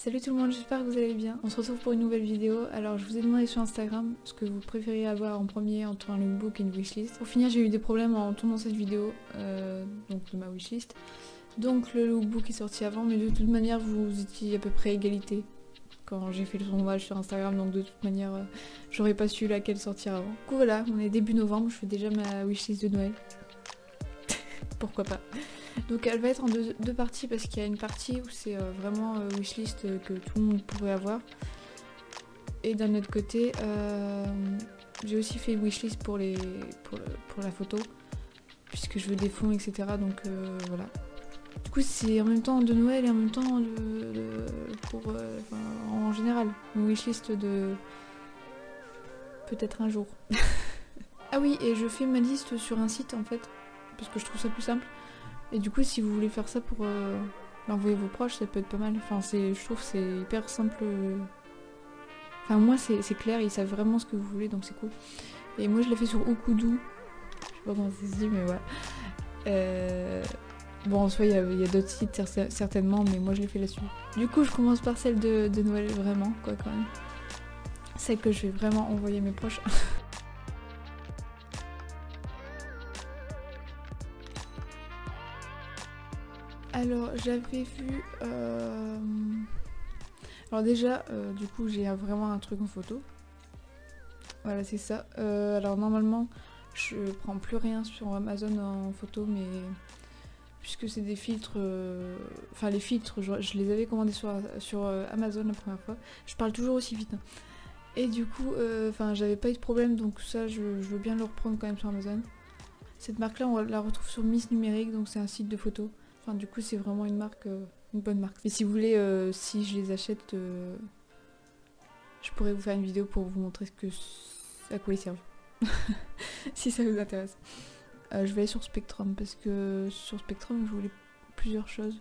Salut tout le monde, j'espère que vous allez bien. On se retrouve pour une nouvelle vidéo. Alors je vous ai demandé sur Instagram ce que vous préfériez avoir en premier entre un lookbook et une wishlist. Pour finir, j'ai eu des problèmes en tournant cette vidéo, donc de ma wishlist. Donc le lookbook est sorti avant, mais de toute manière vous étiez à peu près à égalité quand j'ai fait le sondage sur Instagram, donc de toute manière j'aurais pas su laquelle sortir avant. Du coup voilà, on est début novembre, je fais déjà ma wishlist de Noël. Pourquoi pas. Donc elle va être en deux parties parce qu'il y a une partie où c'est vraiment wishlist que tout le monde pourrait avoir. Et d'un autre côté, j'ai aussi fait une wishlist pour la photo, puisque je veux des fonds, etc. Donc voilà. Du coup c'est en même temps de Noël et en même temps en général, une wishlist de peut-être un jour. Ah oui, et je fais ma liste sur un site en fait, parce que je trouve ça plus simple. Et du coup, si vous voulez faire ça pour l'envoyer à vos proches, ça peut être pas mal. Enfin, je trouve que c'est hyper simple. Enfin, moi, c'est clair, ils savent vraiment ce que vous voulez, donc c'est cool. Et moi, je l'ai fait sur Okudu. Je sais pas comment ça se dit, mais voilà. Bon, en soi, il y a d'autres sites certainement, mais moi, je l'ai fait là-dessus. Du coup, je commence par celle de Noël, vraiment, quoi, quand même. Celle que je vais vraiment envoyer à mes proches. Alors j'avais vu... Alors déjà, du coup j'ai vraiment un truc en photo. Voilà c'est ça. Alors normalement je prends plus rien sur Amazon en photo, mais puisque c'est des filtres... Enfin les filtres, je les avais commandés sur Amazon la première fois. Je parle toujours aussi vite. Hein. Et du coup, j'avais pas eu de problème, donc ça je veux bien le reprendre quand même sur Amazon. Cette marque là on la retrouve sur Miss Numérique, donc c'est un site de photos. Enfin, du coup, c'est vraiment une marque, une bonne marque. Et si vous voulez, si je les achète, je pourrais vous faire une vidéo pour vous montrer à quoi ils servent. Si ça vous intéresse. Je vais aller sur Spectrum parce que sur Spectrum, je voulais plusieurs choses.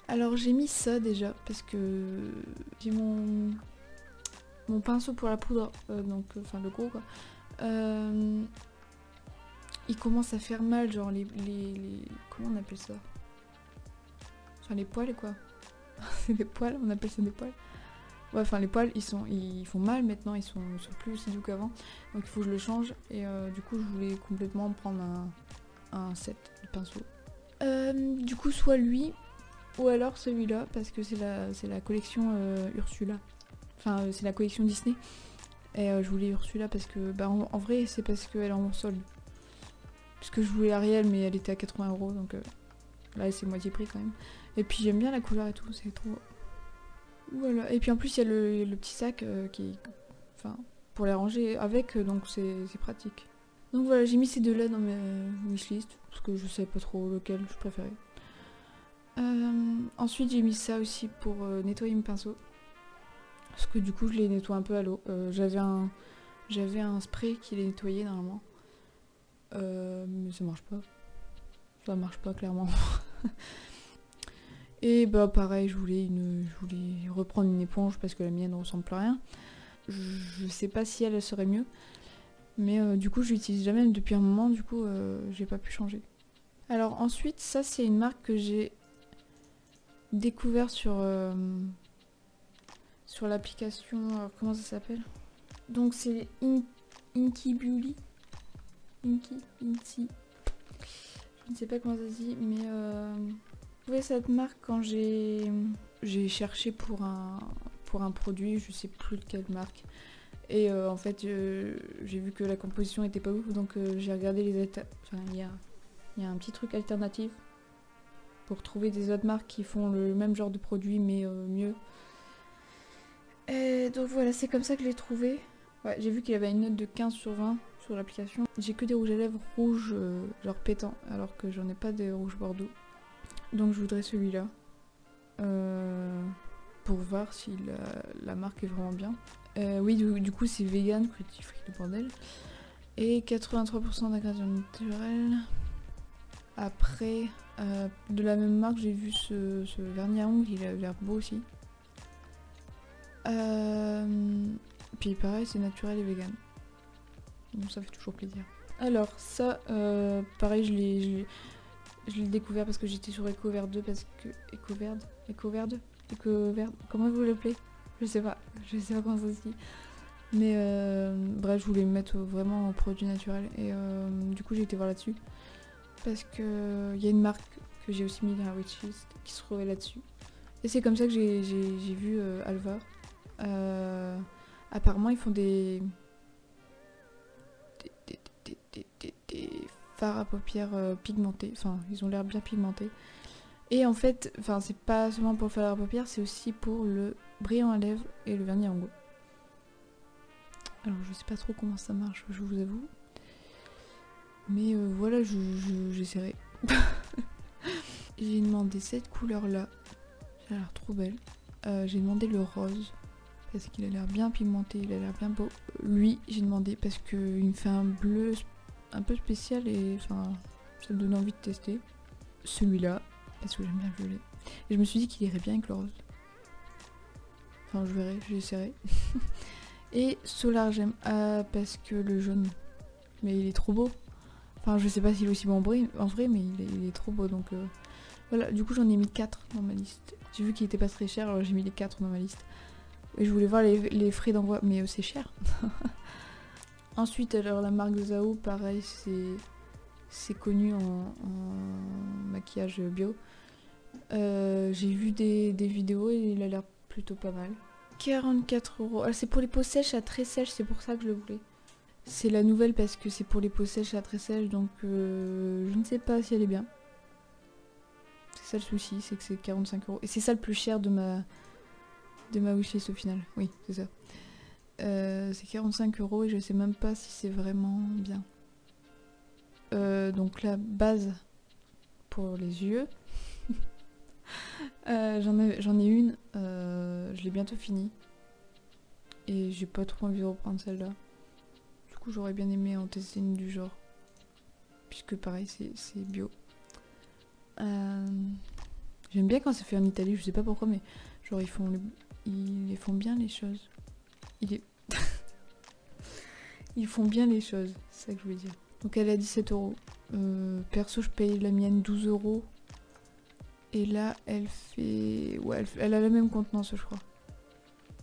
Alors, j'ai mis ça déjà parce que j'ai mon pinceau pour la poudre, donc enfin le gros quoi. Il commence à faire mal, genre les... Comment on appelle ça? Enfin les poils quoi. C'est des poils, on appelle ça des poils. Ouais, enfin les poils ils font mal maintenant, ils sont plus aussi doux qu'avant. Donc il faut que je le change et du coup je voulais complètement prendre un set de pinceaux. Du coup soit lui ou alors celui-là parce que c'est la collection Ursula. Enfin c'est la collection Disney. Et je voulais Ursula parce que en vrai c'est parce qu'elle est en solde. Parce que je voulais Ariel mais elle était à 80 €, donc là c'est moitié prix quand même. Et puis j'aime bien la couleur et tout, c'est trop... Voilà, et puis en plus il y a le petit sac pour les ranger avec, donc c'est pratique. Donc voilà, j'ai mis ces deux là dans mes wishlist, parce que je sais pas trop lequel je préférais. Ensuite j'ai mis ça aussi pour nettoyer mes pinceaux. Parce que du coup je les nettoie un peu à l'eau. J'avais un spray qui les nettoyait normalement. Mais ça marche pas. Ça marche pas clairement. Et bah pareil, je voulais reprendre une éponge parce que la mienne ne ressemble plus à rien. Je sais pas si elle serait mieux. Mais du coup je l'utilise jamais depuis un moment, du coup j'ai pas pu changer. Alors ensuite, ça c'est une marque que j'ai découvert sur l'application, comment ça s'appelle? Donc c'est Inky Beauty. Inky. Je ne sais pas comment ça se dit, mais j'ai trouvé cette marque quand j'ai cherché pour un produit, je sais plus de quelle marque. Et en fait, j'ai vu que la composition était pas ouf, donc j'ai regardé il y a un petit truc alternatif pour trouver des autres marques qui font le même genre de produit, mais mieux. Et donc voilà, c'est comme ça que je l'ai trouvé. Ouais, j'ai vu qu'il y avait une note de 15 sur 20 sur l'application. J'ai que des rouges à lèvres rouges, genre pétants, alors que j'en ai pas des rouges bordeaux. Donc je voudrais celui-là. Pour voir si la marque est vraiment bien. Oui, du coup c'est vegan, cruelty-free le bordel. Et 83% d'ingrédients naturels. Après, de la même marque, j'ai vu ce vernis à ongles, il a l'air beau aussi. Puis pareil, c'est naturel et vegan. Donc ça fait toujours plaisir. Alors ça, pareil, Je l'ai découvert parce que j'étais sur EcoVert 2 parce que... EcoVert 2 comment vous l'appelez? Je sais pas comment ça se dit. Mais bref, je voulais me mettre vraiment en produit naturel. Et du coup, j'ai été voir là-dessus. Parce que il y a une marque que j'ai aussi mis dans la wishlist qui se trouvait là-dessus. Et c'est comme ça que j'ai vu Alvar. Apparemment, ils font des fards à paupières pigmentés. Enfin, ils ont l'air bien pigmentés. Et en fait, enfin, c'est pas seulement pour le fard à paupières, c'est aussi pour le brillant à lèvres et le vernis en go. Alors, je sais pas trop comment ça marche, je vous avoue. Mais voilà, j'essaierai. J'ai demandé cette couleur-là. Ça a l'air trop belle. J'ai demandé le rose. Parce qu'il a l'air bien pigmenté, il a l'air bien beau. Lui, j'ai demandé parce qu'il me fait un bleu un peu spécial et enfin, ça me donne envie de tester. Celui-là, parce que j'aime bien le violet. Et je me suis dit qu'il irait bien avec le rose. Enfin, je verrai, j'essaierai. Et Solar, j'aime parce que le jaune, mais il est trop beau. Enfin, je sais pas s'il est aussi bon en vrai, mais il est trop beau, donc voilà. Du coup, j'en ai mis 4 dans ma liste. J'ai vu qu'il était pas très cher, alors j'ai mis les 4 dans ma liste. Et je voulais voir les frais d'envoi, mais c'est cher. Ensuite, alors la marque Zao, pareil, c'est connu en maquillage bio. J'ai vu des vidéos et il a l'air plutôt pas mal. 44 €. Alors c'est pour les peaux sèches à très sèches, c'est pour ça que je le voulais. C'est la nouvelle parce que c'est pour les peaux sèches à très sèches, donc je ne sais pas si elle est bien. C'est ça le souci, c'est que c'est 45 €. Et c'est ça le plus cher de ma wishlist au final. Oui, c'est ça. C'est 45 € et je sais même pas si c'est vraiment bien. Donc la base pour les yeux. J'en ai une, je l'ai bientôt finie. Et j'ai pas trop envie de reprendre celle-là. Du coup j'aurais bien aimé en tester une du genre. Puisque pareil c'est bio. J'aime bien quand c'est fait en Italie, je sais pas pourquoi, mais genre ils font bien les choses. Ils font bien les choses, c'est ça que je voulais dire. Donc elle est à 17 €. Perso je paye la mienne 12 €. Et là elle fait... Ouais, elle a la même contenance je crois.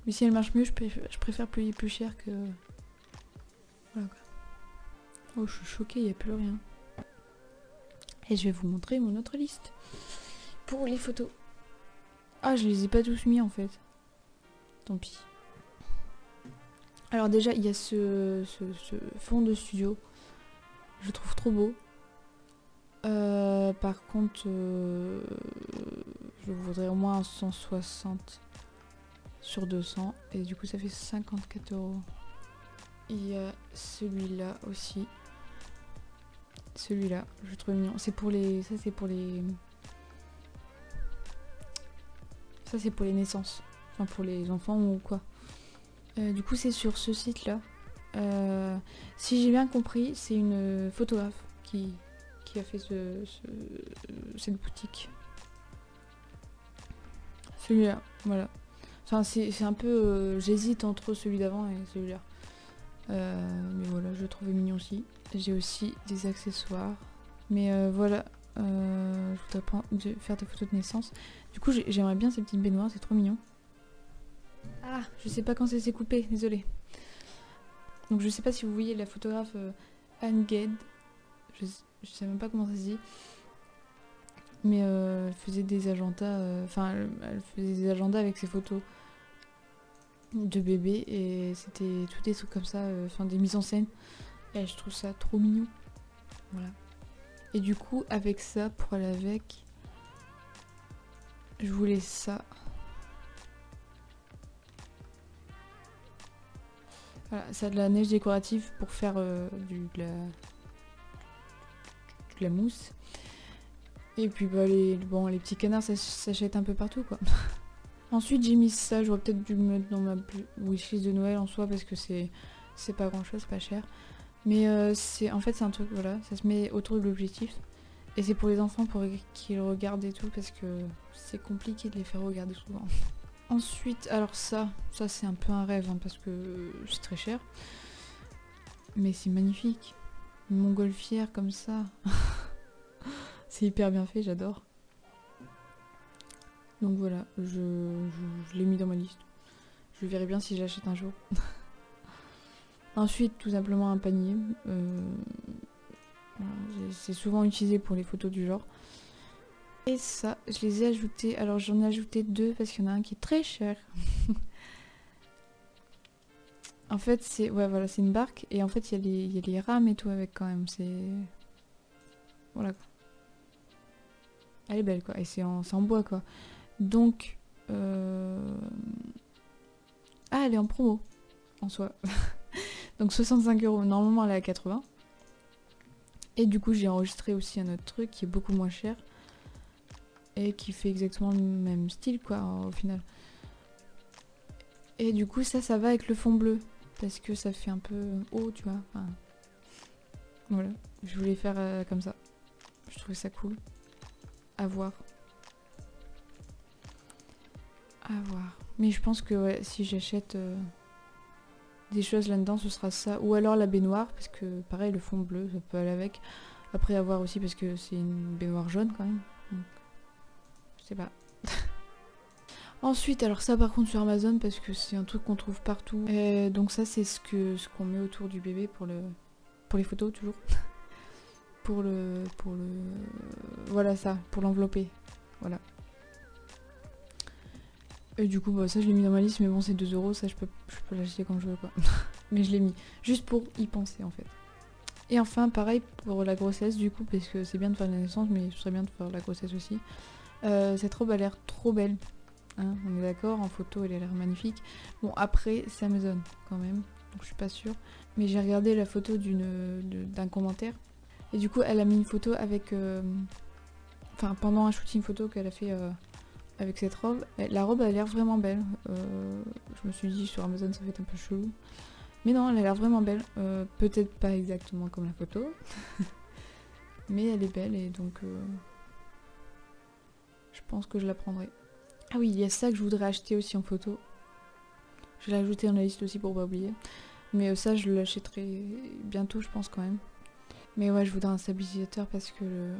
Mais si elle marche mieux, je préfère payer plus cher que... Voilà quoi. Oh je suis choquée, il n'y a plus rien. Et je vais vous montrer mon autre liste. Pour les photos. Ah je les ai pas tous mis en fait. Tant pis. Alors déjà il y a ce fond de studio. Je le trouve trop beau. Par contre je voudrais au moins un 160 sur 200 et du coup ça fait 54 €. Il y a celui-là aussi. Celui-là, je le trouve mignon. C'est pour les... Ça c'est pour les... Ça c'est pour les naissances. Enfin pour les enfants ou quoi. Du coup c'est sur ce site là. Si j'ai bien compris, c'est une photographe qui a fait cette boutique. Celui-là, voilà. Enfin c'est un peu... j'hésite entre celui d'avant et celui-là. Mais voilà, je le trouvais mignon aussi. J'ai aussi des accessoires. Mais voilà, je voudrais faire des photos de naissance. Du coup j'aimerais bien ces petites baignoires, c'est trop mignon. Ah, je sais pas quand ça s'est coupé, désolée. Donc je sais pas si vous voyez la photographe Anne Gade. Je sais même pas comment ça se dit. Mais elle faisait des agendas. Enfin, elle faisait des agendas avec ses photos de bébé. Et c'était tout des trucs comme ça. Enfin, des mises en scène. Et je trouve ça trop mignon. Voilà. Et du coup, avec ça, pour aller avec, je voulais ça. Voilà, ça a de la neige décorative pour faire de la mousse. Et puis bah les petits canards ça s'achète un peu partout quoi. Ensuite j'ai mis ça, j'aurais peut-être dû le mettre dans ma wishlist de Noël en soi parce que c'est pas grand chose, c'est pas cher. Mais en fait c'est un truc, voilà, ça se met autour de l'objectif. Et c'est pour les enfants pour qu'ils le regardent et tout parce que c'est compliqué de les faire regarder souvent. Ensuite, alors ça c'est un peu un rêve hein, parce que c'est très cher. Mais c'est magnifique. Une montgolfière comme ça. C'est hyper bien fait, j'adore. Donc voilà, je l'ai mis dans ma liste. Je verrai bien si j'achète un jour. Ensuite, tout simplement un panier. Voilà, c'est souvent utilisé pour les photos du genre. Et ça, je les ai ajoutés. Alors j'en ai ajouté 2 parce qu'il y en a un qui est très cher. En fait, c'est voilà, c'est une barque et en fait, il y a les rames et tout avec quand même. C'est voilà. Elle est belle quoi et c'est en bois quoi. Donc ah, elle est en promo en soi. Donc 65 €. Normalement, elle est à 80. Et du coup, j'ai enregistré aussi un autre truc qui est beaucoup moins cher et qui fait exactement le même style quoi au final. Et du coup, ça va avec le fond bleu parce que ça fait un peu haut, tu vois. Enfin, voilà, je voulais faire comme ça. Je trouvais ça cool. À voir. À voir. Mais je pense que ouais, si j'achète des choses là-dedans, ce sera ça. Ou alors la baignoire, parce que pareil, le fond bleu, ça peut aller avec. Après, à voir aussi, parce que c'est une baignoire jaune quand même. Donc, je sais pas. Ensuite, alors ça par contre sur Amazon, parce que c'est un truc qu'on trouve partout. Et donc ça, c'est ce qu'on met autour du bébé pour les photos, toujours. pour le... Voilà ça, pour l'envelopper. Voilà. Et du coup, bah, ça je l'ai mis dans ma liste, mais bon, c'est 2 €, ça je peux l'acheter comme je veux quoi. Mais je l'ai mis, juste pour y penser en fait. Et enfin, pareil pour la grossesse du coup, parce que c'est bien de faire la naissance, mais ce serait bien de faire la grossesse aussi. Cette robe a l'air trop belle, hein, on est d'accord, en photo elle a l'air magnifique. Bon après, c'est Amazon quand même, donc je suis pas sûre. Mais j'ai regardé la photo d'un commentaire, et du coup elle a mis une photo avec... Enfin, pendant un shooting photo qu'elle a fait... avec cette robe. La robe a l'air vraiment belle. Je me suis dit sur Amazon ça va être un peu chelou. Mais non, elle a l'air vraiment belle. Peut-être pas exactement comme la photo. Mais elle est belle et donc je pense que je la prendrai. Ah oui, il y a ça que je voudrais acheter aussi en photo. Je l'ai ajouté dans la liste aussi pour pas oublier. Mais ça je l'achèterai bientôt je pense quand même. Mais ouais, je voudrais un stabilisateur parce que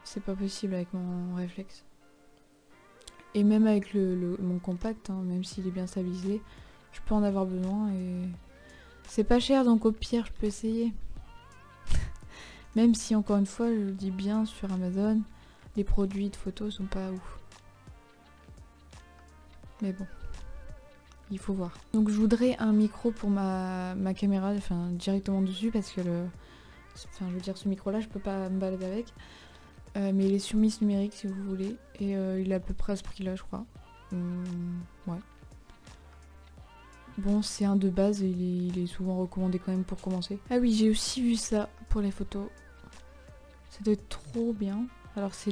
c'est pas possible avec mon réflexe. Et même avec mon compact, hein, même s'il est bien stabilisé, je peux en avoir besoin et c'est pas cher donc au pire je peux essayer. Même si encore une fois je le dis bien sur Amazon, les produits de photos sont pas ouf. Mais bon, il faut voir. Donc je voudrais un micro pour ma caméra, enfin directement dessus parce que enfin je veux dire ce micro là je peux pas me balader avec. Mais il est sur Miss Numérique si vous voulez. Et il est à peu près à ce prix là je crois. Ouais. Bon c'est un de base et il est souvent recommandé quand même pour commencer. Ah oui j'ai aussi vu ça pour les photos. Ça doit être trop bien. Alors c'est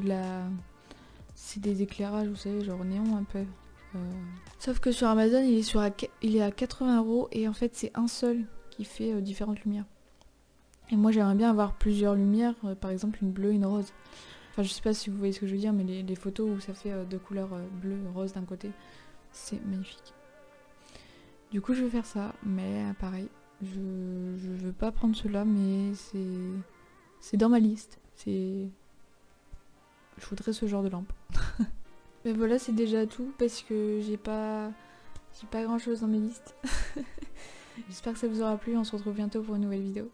des éclairages vous savez genre néon un peu. Sauf que sur Amazon il est à 80 € et en fait c'est un seul qui fait différentes lumières. Et moi j'aimerais bien avoir plusieurs lumières, par exemple une bleue, une rose. Enfin je sais pas si vous voyez ce que je veux dire, mais les photos où ça fait deux couleurs bleu, rose d'un côté, c'est magnifique. Du coup je vais faire ça, mais pareil, je veux pas prendre cela, mais c'est dans ma liste. Je voudrais ce genre de lampe. Mais voilà c'est déjà tout parce que j'ai pas grand chose dans mes listes. J'espère que ça vous aura plu, on se retrouve bientôt pour une nouvelle vidéo.